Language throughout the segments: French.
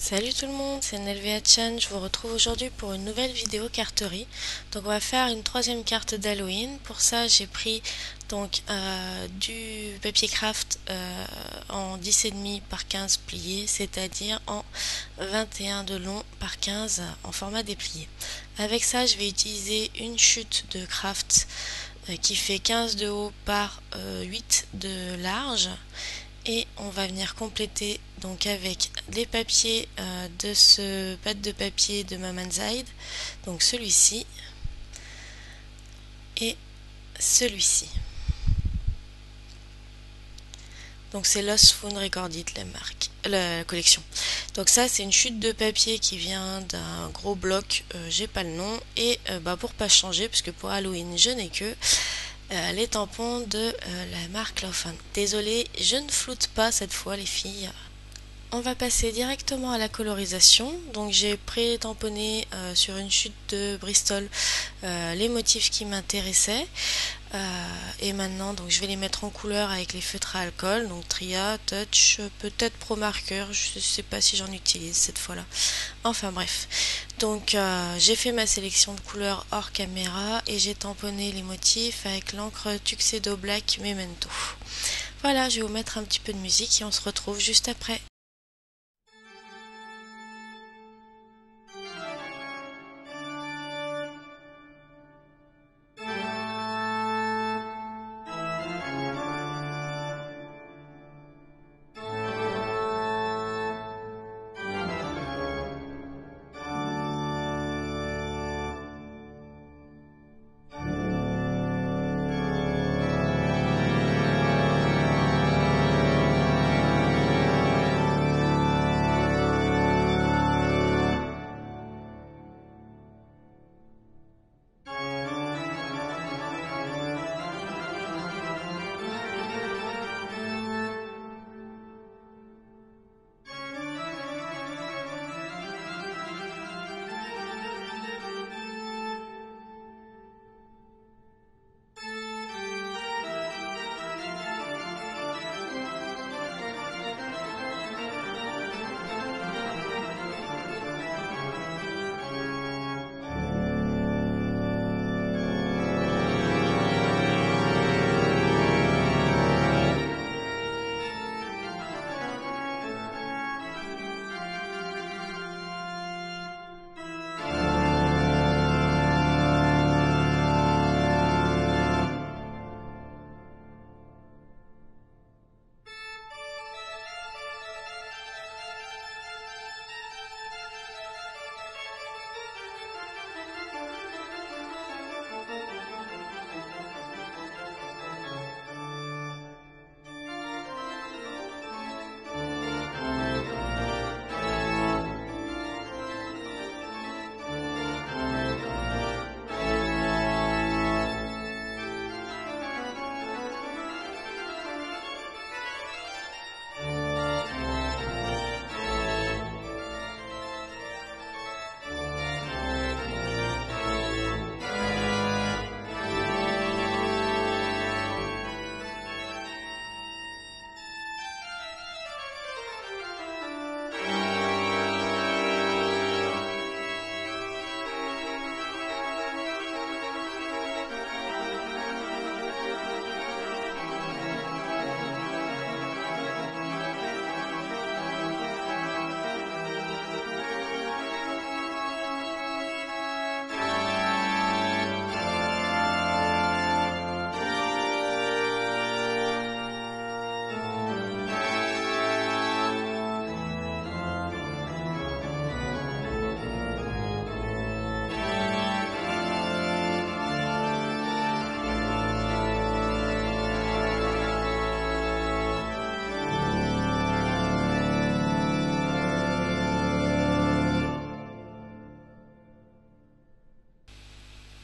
Salut tout le monde, c'est NLVHN, je vous retrouve aujourd'hui pour une nouvelle vidéo carterie. Donc on va faire une troisième carte d'Halloween. Pour ça j'ai pris du papier craft en 10,5 par 15 pliés, c'est-à-dire en 21 de long par 15 en format déplié. Avec ça je vais utiliser une chute de craft qui fait 15 de haut par 8 de large. Et on va venir compléter donc avec les papiers de ce pad de papier de Mamanzide, donc celui-ci et celui-ci. Donc c'est Lost Phone Recorded la collection. Donc ça c'est une chute de papier qui vient d'un gros bloc, j'ai pas le nom, et pour pas changer, puisque pour Halloween je n'ai que les tampons de la marque Laufin. Désolée, je ne floute pas cette fois les filles. On va passer directement à la colorisation. Donc j'ai pré-tamponné sur une chute de Bristol les motifs qui m'intéressaient. Et maintenant donc je vais les mettre en couleur avec les feutres à alcool. Donc Tria, Touch, peut-être Pro Marker. Je ne sais pas si j'en utilise cette fois-là. Enfin bref. Donc j'ai fait ma sélection de couleurs hors caméra et j'ai tamponné les motifs avec l'encre Tuxedo Black Memento. Voilà, je vais vous mettre un petit peu de musique et on se retrouve juste après.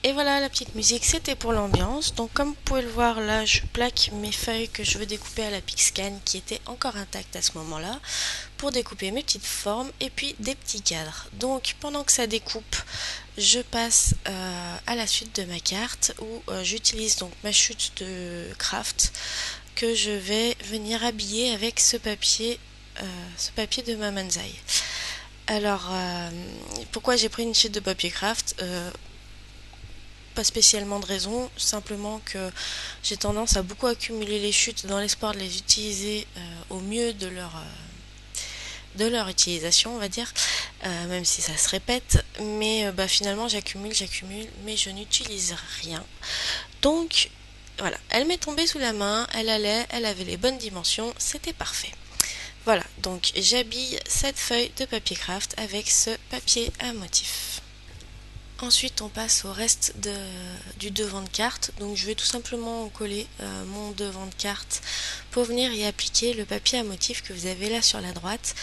Et voilà, la petite musique, c'était pour l'ambiance. Donc comme vous pouvez le voir, là, je plaque mes feuilles que je veux découper à la Pixcan, qui étaient encore intactes à ce moment-là, pour découper mes petites formes et puis des petits cadres. Donc pendant que ça découpe, je passe à la suite de ma carte, où j'utilise donc ma chute de craft, que je vais venir habiller avec ce papier de Mamanzai. Alors, pourquoi j'ai pris une chute de papier craft? Pas spécialement de raison, simplement que j'ai tendance à beaucoup accumuler les chutes dans l'espoir de les utiliser au mieux de leur utilisation, on va dire, même si ça se répète. Mais finalement, j'accumule, mais je n'utilise rien. Donc, voilà, elle m'est tombée sous la main, elle avait les bonnes dimensions, c'était parfait. Voilà, donc j'habille cette feuille de papier craft avec ce papier à motif. Ensuite, on passe au reste du devant de carte. Donc, je vais tout simplement coller mon devant de carte pour venir y appliquer le papier à motif que vous avez là sur la droite.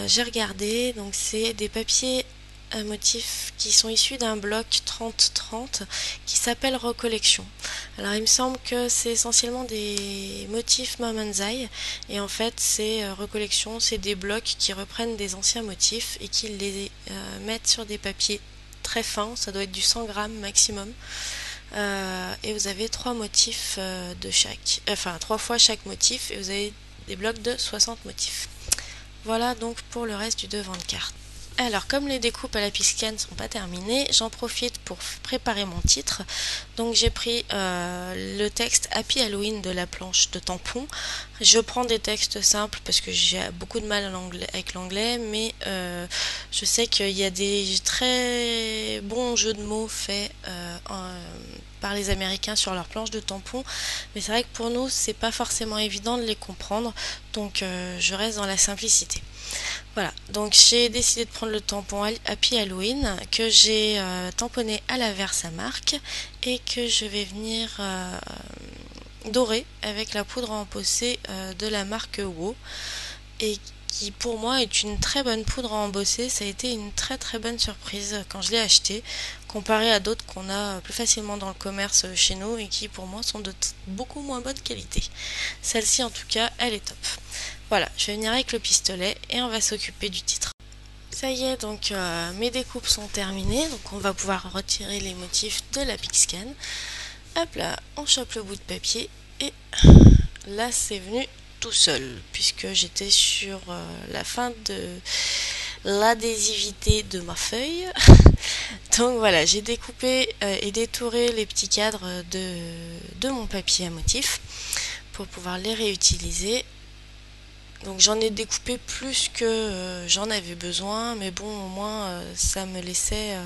J'ai regardé, donc c'est des papiers à motif qui sont issus d'un bloc 30-30 qui s'appelle Recollection. Alors, il me semble que c'est essentiellement des motifs Mamanzai et en fait, c'est Recollection, c'est des blocs qui reprennent des anciens motifs et qui les mettent sur des papiers très fin, ça doit être du 100 grammes maximum. Et vous avez trois motifs de chaque, enfin 3 fois chaque motif, et vous avez des blocs de 60 motifs. Voilà donc pour le reste du devant de carte. Alors, comme les découpes à la Pixcan ne sont pas terminées, j'en profite pour préparer mon titre. Donc, j'ai pris le texte Happy Halloween de la planche de tampon. Je prends des textes simples parce que j'ai beaucoup de mal avec l'anglais, mais je sais qu'il y a des très bons jeux de mots faits par les Américains sur leur planche de tampon. Mais c'est vrai que pour nous, c'est pas forcément évident de les comprendre, donc je reste dans la simplicité. Voilà, donc j'ai décidé de prendre le tampon Happy Halloween que j'ai tamponné à la Versamark et que je vais venir dorer avec la poudre à embosser de la marque WO et qui pour moi est une très bonne poudre à embosser. Ça a été une très très bonne surprise quand je l'ai acheté comparé à d'autres qu'on a plus facilement dans le commerce chez nous et qui pour moi sont de beaucoup moins bonne qualité. Celle-ci en tout cas, elle est top. Voilà, je vais venir avec le pistolet et on va s'occuper du titre. Ça y est, donc mes découpes sont terminées, donc on va pouvoir retirer les motifs de la Pixcan. Hop là, on chope le bout de papier et là c'est venu tout seul puisque j'étais sur la fin de l'adhésivité de ma feuille. Donc voilà, j'ai découpé et détouré les petits cadres de mon papier à motif pour pouvoir les réutiliser. Donc j'en ai découpé plus que j'en avais besoin, mais bon, au moins ça me laissait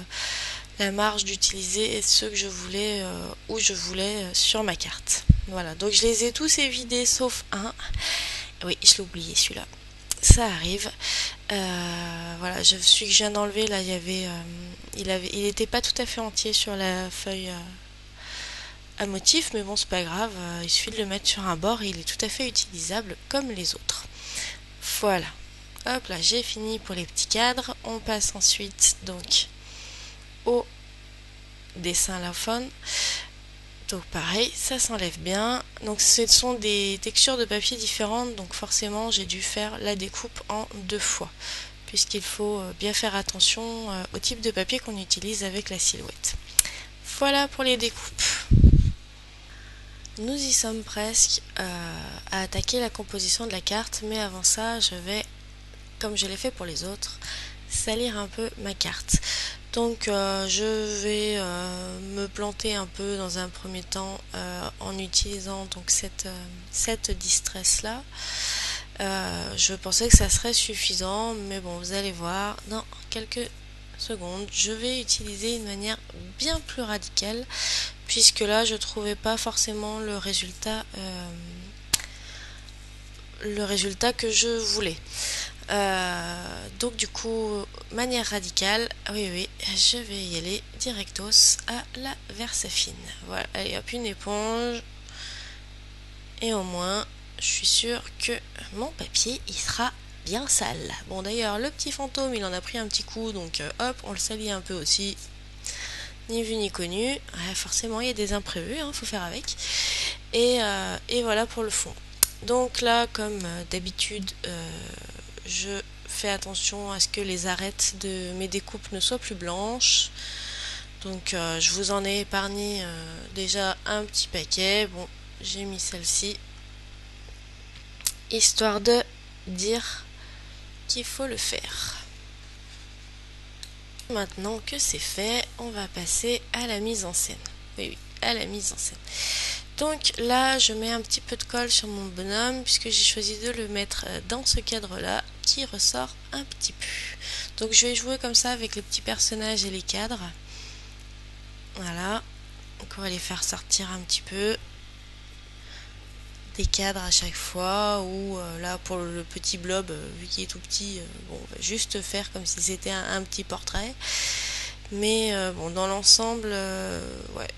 la marge d'utiliser ceux que je voulais où je voulais sur ma carte. Voilà, donc je les ai tous évidés sauf un. Oui, je l'ai oublié celui-là. Ça arrive. Voilà, celui que je viens d'enlever, là, il était pas tout à fait entier sur la feuille à motif, mais bon, c'est pas grave. Il suffit de le mettre sur un bord et il est tout à fait utilisable comme les autres. Voilà. Hop là, j'ai fini pour les petits cadres. On passe ensuite donc au dessin à la faune. Donc pareil, ça s'enlève bien. Donc ce sont des textures de papier différentes, donc forcément j'ai dû faire la découpe en 2 fois, puisqu'il faut bien faire attention au type de papier qu'on utilise avec la silhouette. Voilà pour les découpes. Nous y sommes presque à attaquer la composition de la carte, mais avant ça, je vais, comme je l'ai fait pour les autres, salir un peu ma carte. Donc je vais me planter un peu dans un premier temps en utilisant donc cette distress là. Je pensais que ça serait suffisant, mais bon, vous allez voir dans quelques secondes, je vais utiliser une manière bien plus radicale, puisque là je trouvais pas forcément le résultat que je voulais. Donc du coup, manière radicale, oui, je vais y aller directos à la Versafine. Voilà, allez hop, une éponge. Et au moins, je suis sûre que mon papier, il sera bien sale. Bon d'ailleurs, le petit fantôme, il en a pris un petit coup, donc hop, on le salit un peu aussi. Ni vu ni connu. Ouais, forcément, il y a des imprévus, faut faire avec. Et voilà pour le fond. Donc là, comme d'habitude, je fais attention à ce que les arêtes de mes découpes ne soient plus blanches. Donc je vous en ai épargné déjà un petit paquet. Bon, j'ai mis celle-ci, histoire de dire qu'il faut le faire. Maintenant que c'est fait, on va passer à la mise en scène. Oui, oui, à la mise en scène. Donc là, je mets un petit peu de colle sur mon bonhomme puisque j'ai choisi de le mettre dans ce cadre-là qui ressort un petit peu. Donc je vais jouer comme ça avec les petits personnages et les cadres. Voilà. Donc on va les faire sortir un petit peu des cadres à chaque fois, ou là pour le petit blob, vu qu'il est tout petit, bon, on va juste faire comme si c'était un petit portrait. Mais bon, dans l'ensemble, ouais.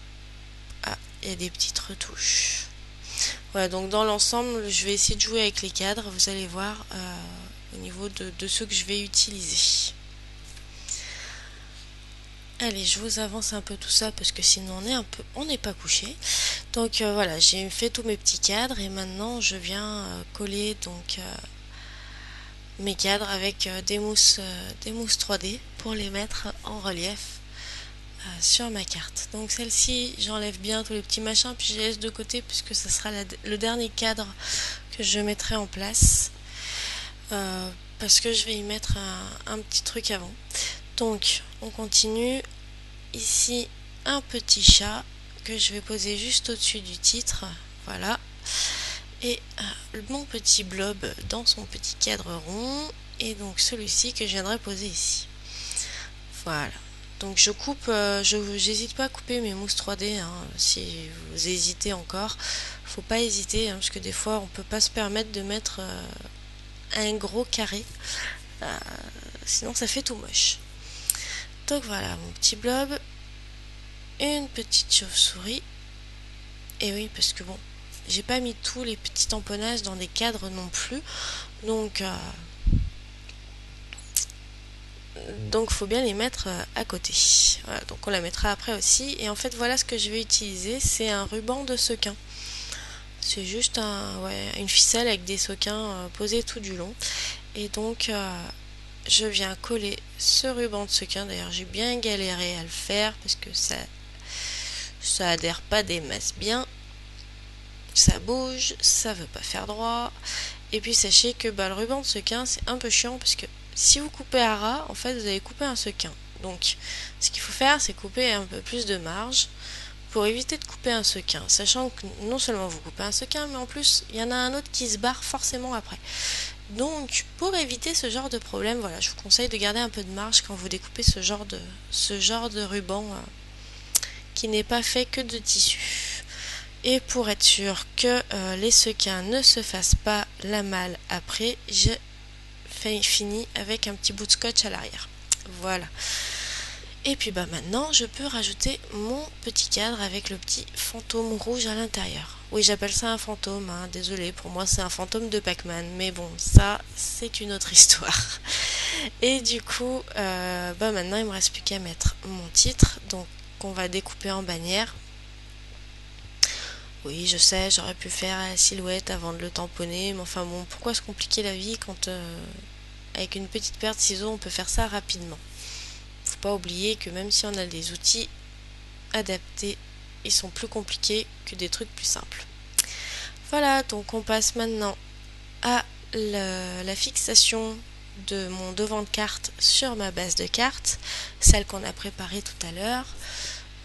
Ah, il y a des petites retouches. Voilà, donc dans l'ensemble, je vais essayer de jouer avec les cadres, vous allez voir au niveau de ceux que je vais utiliser. Allez, je vous avance un peu tout ça parce que sinon on n'est pas couché. Donc voilà, j'ai fait tous mes petits cadres et maintenant je viens coller donc mes cadres avec des mousses 3D pour les mettre en relief sur ma carte. Donc celle-ci, j'enlève bien tous les petits machins puis je les laisse de côté puisque ce sera le dernier cadre que je mettrai en place parce que je vais y mettre un petit truc avant. Donc on continue. Ici un petit chat que je vais poser juste au-dessus du titre. Voilà. Et mon petit blob dans son petit cadre rond. Et donc celui-ci que je viendrai poser ici. Voilà. Donc je coupe, j'hésite pas à couper mes mousses 3D hein, si vous hésitez encore. Faut pas hésiter hein, parce que des fois on peut pas se permettre de mettre un gros carré. Sinon ça fait tout moche. Donc voilà, mon petit blob, une petite chauve-souris. Et oui, parce que bon, j'ai pas mis tous les petits tamponnages dans des cadres non plus. Donc faut bien les mettre à côté. Voilà, donc on la mettra après aussi. Et en fait, voilà ce que je vais utiliser, c'est un ruban de sequin. C'est juste une ficelle avec des sequins posés tout du long. Et donc je viens coller ce ruban de sequin. D'ailleurs, j'ai bien galéré à le faire parce que ça adhère pas des masses bien. Ça bouge, ça veut pas faire droit. Et puis sachez que le ruban de sequin c'est un peu chiant parce que si vous coupez à ras, en fait vous allez couper un sequin. Donc ce qu'il faut faire c'est couper un peu plus de marge pour éviter de couper un sequin. Sachant que non seulement vous coupez un sequin, mais en plus il y en a un autre qui se barre forcément après. Donc pour éviter ce genre de problème, voilà, je vous conseille de garder un peu de marge quand vous découpez ce genre de ruban qui n'est pas fait que de tissu. Et pour être sûr que les sequins ne se fassent pas la malle après, j'ai fini avec un petit bout de scotch à l'arrière. Voilà. Et puis maintenant, je peux rajouter mon petit cadre avec le petit fantôme rouge à l'intérieur. Oui, j'appelle ça un fantôme, hein, désolé, pour moi c'est un fantôme de Pac-Man, mais bon, ça c'est une autre histoire. Et du coup, maintenant il me reste plus qu'à mettre mon titre, donc qu'on va découper en bannière. Oui, je sais, j'aurais pu faire la silhouette avant de le tamponner, mais enfin bon, pourquoi se compliquer la vie quand avec une petite paire de ciseaux on peut faire ça rapidement. Faut pas oublier que même si on a des outils adaptés, ils sont plus compliqués que des trucs plus simples. Voilà, donc on passe maintenant à la fixation de mon devant de carte sur ma base de carte, celle qu'on a préparée tout à l'heure.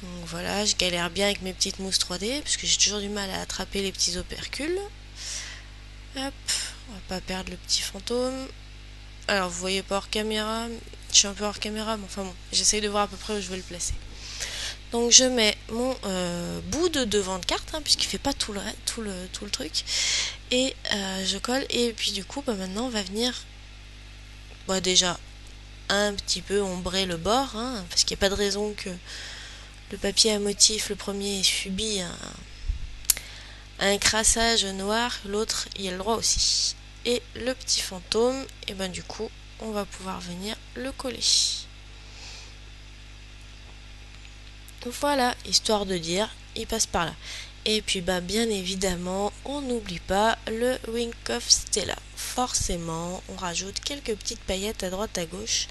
Donc voilà, je galère bien avec mes petites mousses 3D parce que j'ai toujours du mal à attraper les petits opercules. Hop, on va pas perdre le petit fantôme. Alors vous voyez pas hors caméra, je suis un peu hors caméra, mais enfin bon, j'essaye de voir à peu près où je vais le placer. Donc je mets mon bout de devant de carte, hein, puisqu'il fait pas tout le truc, et je colle. Et puis du coup, maintenant on va venir, déjà un petit peu ombrer le bord, hein, parce qu'il n'y a pas de raison que le papier à motif, le premier subit un crassage noir, l'autre il a le droit aussi. Et le petit fantôme, et du coup on va pouvoir venir le coller. Voilà, histoire de dire, il passe par là. Et puis bien évidemment, on n'oublie pas le Wink of Stella. Forcément, on rajoute quelques petites paillettes à droite à gauche.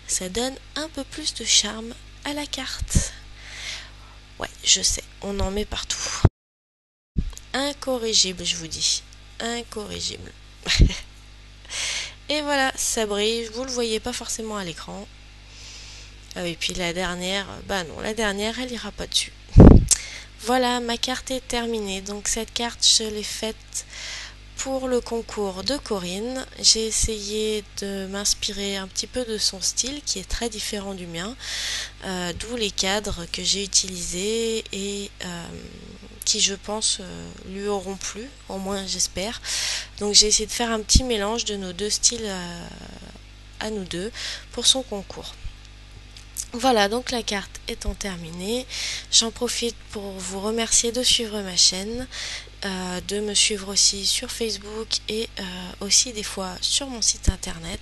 Ça donne un peu plus de charme à la carte. Ouais, je sais, on en met partout. Incorrigible, je vous dis. Incorrigible. Et voilà, ça brille. Vous le voyez pas forcément à l'écran. Et puis la dernière, bah non, la dernière, elle ira pas dessus. Voilà, ma carte est terminée. Donc cette carte, je l'ai faite pour le concours de Corinne. J'ai essayé de m'inspirer un petit peu de son style qui est très différent du mien, d'où les cadres que j'ai utilisés et qui je pense lui auront plu, au moins j'espère. Donc j'ai essayé de faire un petit mélange de nos deux styles à nous deux pour son concours. Voilà, donc la carte étant terminée, j'en profite pour vous remercier de suivre ma chaîne, de me suivre aussi sur Facebook et aussi des fois sur mon site internet.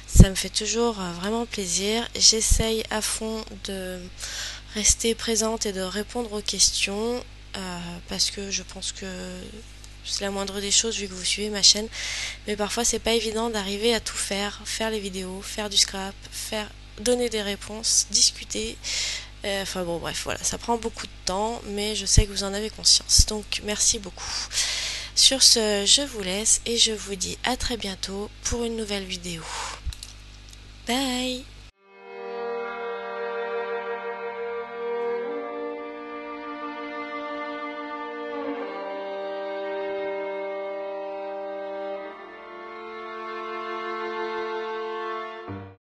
Ça me fait toujours vraiment plaisir. J'essaye à fond de rester présente et de répondre aux questions parce que je pense que c'est la moindre des choses vu que vous suivez ma chaîne. Mais parfois c'est pas évident d'arriver à tout faire, faire les vidéos, faire du scrap, donner des réponses, discuter. Enfin bon bref voilà, ça prend beaucoup de temps mais je sais que vous en avez conscience. Donc merci beaucoup. Sur ce, je vous laisse et je vous dis à très bientôt pour une nouvelle vidéo. Bye!